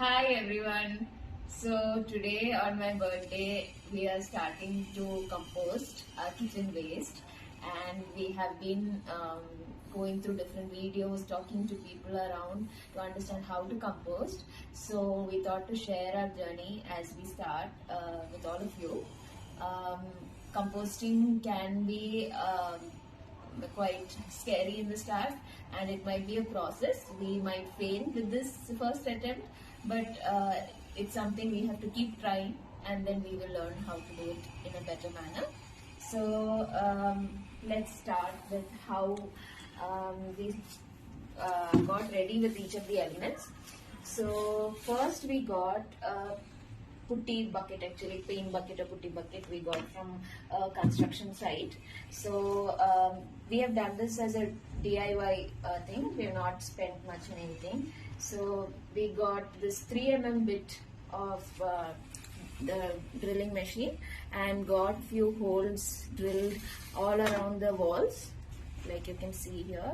Hi everyone. So today on my birthday we are starting to compost our kitchen waste, and we have been going through different videos, talking to people around to understand how to compost. So we thought to share our journey as we start with all of you. Um, Composting can be quite scary in the start, and it might be a process. We might fail with this first attempt, but it's something we have to keep trying, and then we will learn how to do it in a better manner. So let's start with how we got ready with each of the elements. So first we got putty bucket, actually paint bucket or putty bucket we got from a construction site. So we have done this as a DIY thing. We have not spent much on anything. So we got this 3 mm bit of the drilling machine and got few holes drilled all around the walls, like you can see here,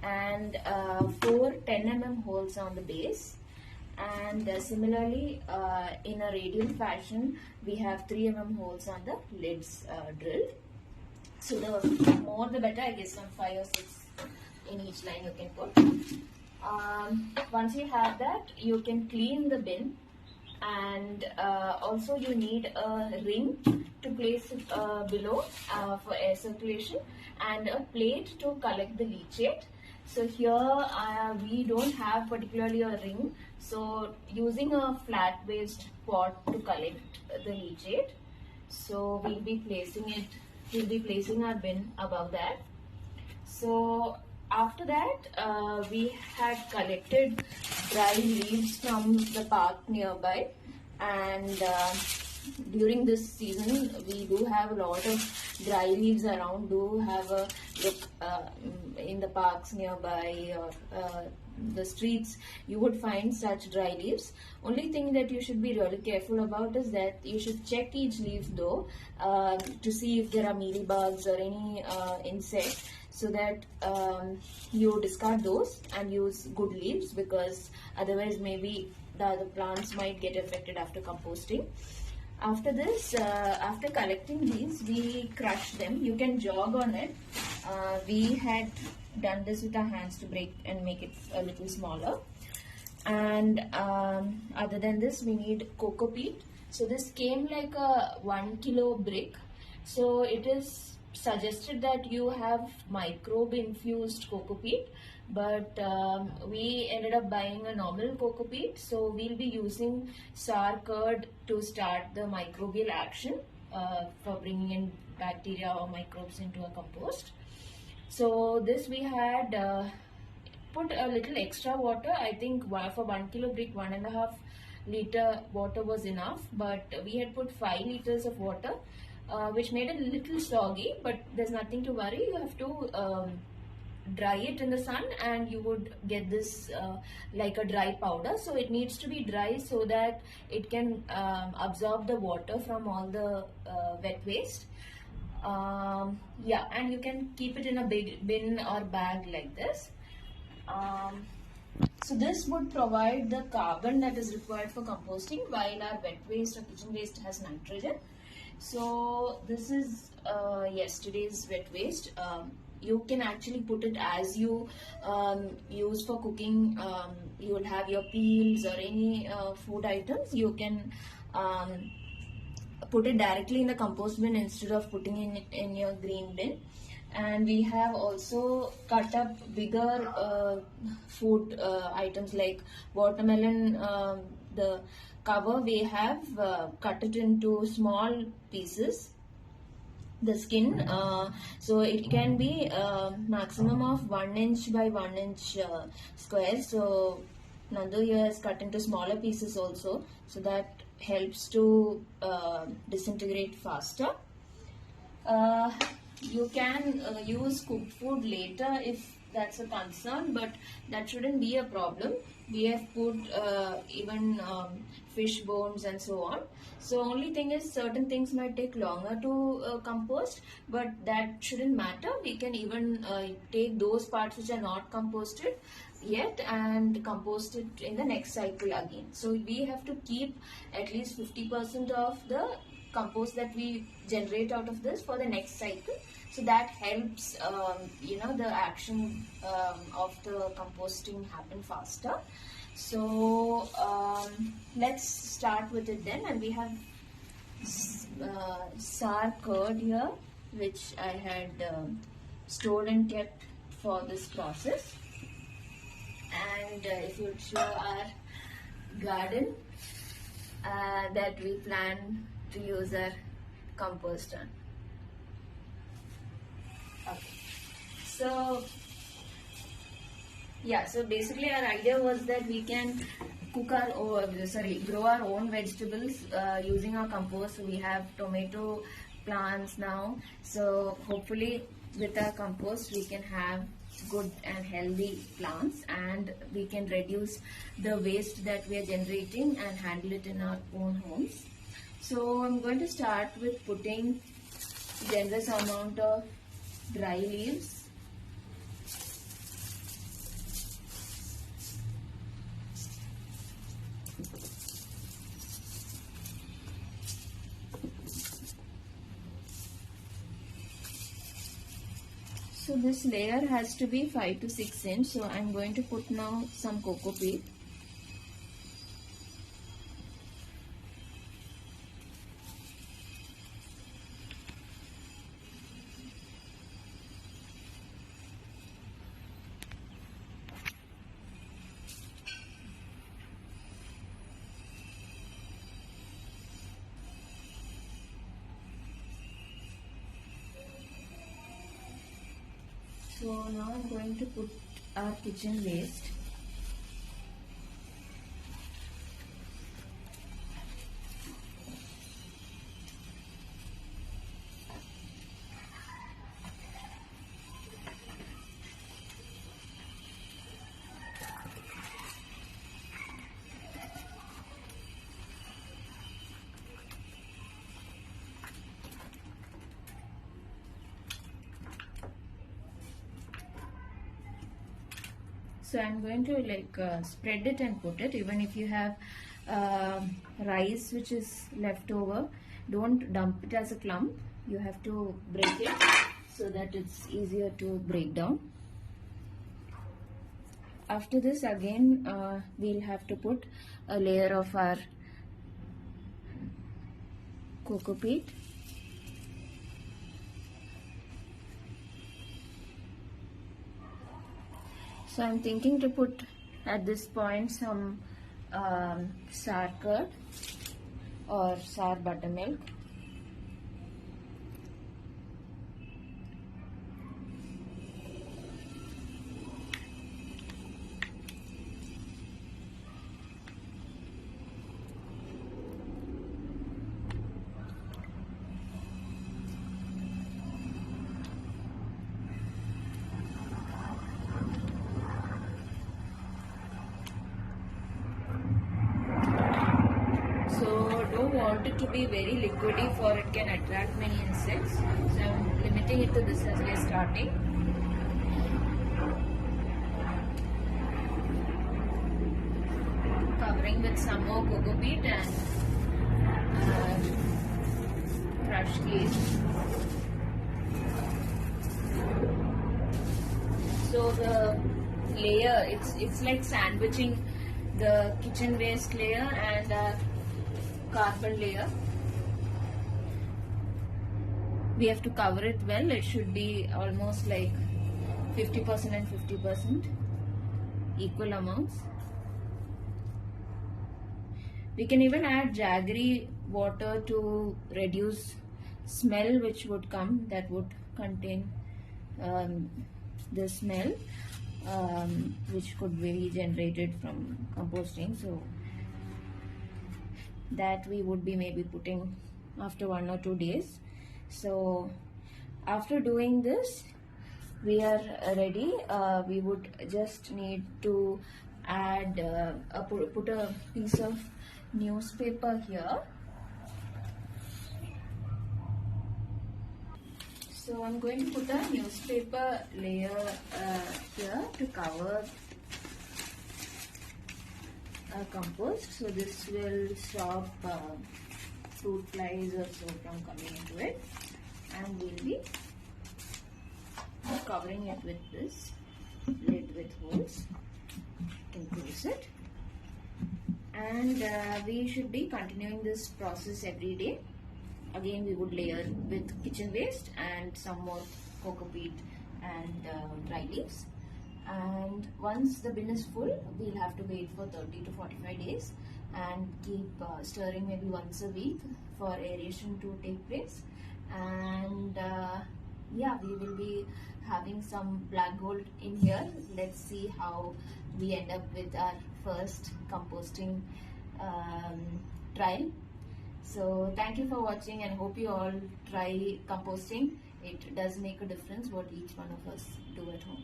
and 4 10 mm holes on the base. And similarly, in a radial fashion, we have 3 mm holes on the lids drilled. So the more the better, I guess, on 5 or 6 in each line you can put. Once you have that, you can clean the bin, and also you need a ring to place it below for air circulation, and a plate to collect the leachate. So here we don't have particularly a ring, so using a flat based pot to collect the leachate. So we'll be placing our bin above that. So after that, we had collected dry leaves from the park nearby, and during this season we do have a lot of dry leaves around. Do have a look in the parks nearby or the streets. You would find such dry leaves. Only thing that you should be really careful about is that you should check each leaf though, to see if there are mealybugs or any insect, so that you discard those and use good leaves, because otherwise maybe the other plants might get affected after composting. After this, after collecting these, we crush them. You can jog on it. We had done this with our hands to break and make it a little smaller. And other than this, we need cocoa peat. So this came like a 1 kilo brick. So it is suggested that you have microbe infused cocoa peat, but we ended up buying a normal cocoa peat. So we'll be using sour curd to start the microbial action for bringing in bacteria or microbes into a compost. So this we had put a little extra water. I think for 1 kilo brick, 1.5 liter water was enough, but we had put 5 liters of water, which made it a little soggy, but there's nothing to worry. You have to dry it in the sun, and you would get this like a dry powder. So it needs to be dry so that it can absorb the water from all the wet waste. Yeah, and you can keep it in a big bin or bag like this. So this would provide the carbon that is required for composting, while our wet waste or kitchen waste has nitrogen. So this is yesterday's wet waste. You can actually put it as you use for cooking. You would have your peels or any food items. You can put it directly in the compost bin instead of putting it in your green bin. And we have also cut up bigger food items like watermelon. The cover we have cut it into small pieces, the skin, so it can be maximum of 1 inch by 1 inch square. So Nandu here has cut into smaller pieces also, so that helps to disintegrate faster. You can use cooked food later if that's a concern, but that shouldn't be a problem. We have put even fish bones and so on. So only thing is, certain things might take longer to compost, but that shouldn't matter. We can even take those parts which are not composted yet and compost it in the next cycle again. So we have to keep at least 50% of the compost that we generate out of this for the next cycle. So that helps the action of the composting happen faster. So let's start with it then. And we have sour curd here, which I had stored and kept for this process. And if you show our garden that we plan to use our compost on. Okay. So yeah, so basically our idea was that we can grow our own vegetables using our compost. So we have tomato plants now. So hopefully with our compost we can have good and healthy plants, and we can reduce the waste that we are generating and handle it in our own homes. So I'm going to start with putting generous amount of dry leaves. So this layer has to be 5 to 6 inch. So I'm going to put now some cocoa peat. So now I'm going to put our kitchen waste. So I'm going to spread it and put it. Even if you have rice which is left over, don't dump it as a clump. You have to break it so that it's easier to break down. After this again we'll have to put a layer of our cocoa peat. So I'm thinking to put at this point some sour curd or sour buttermilk. Want it to be very liquidy, for it can attract many insects. So I'm limiting it to this as we are starting. Covering with some more cocoa peat and crushed leaves. So the layer, it's like sandwiching the kitchen waste layer and carbon layer. We have to cover it well. It should be almost like 50% and 50%, equal amounts. We can even add jaggery water to reduce smell which would come, that would contain the smell which could be generated from composting. So that we would be maybe putting after 1 or 2 days. So after doing this, we are ready. We would just need to add put a piece of newspaper here. So I'm going to put a newspaper layer here to cover compost. So this will stop fruit flies or so from coming into it, and we'll be covering it with this lid with holes. You can close it, and we should be continuing this process every day. Again, we would layer with kitchen waste and some more cocoa peat and dry leaves. And once the bin is full, we'll have to wait for 30 to 45 days and keep stirring maybe once a week for aeration to take place. And yeah, we will be having some black gold in here. Let's see how we end up with our first composting trial. So thank you for watching, and hope you all try composting. It does make a difference what each one of us do at home.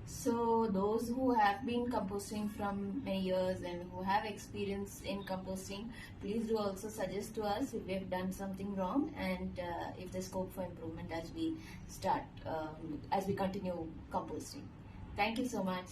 So those who have been composting from many years and who have experience in composting, please do also suggest to us if we have done something wrong, and if there's scope for improvement as we continue composting. Thank you so much.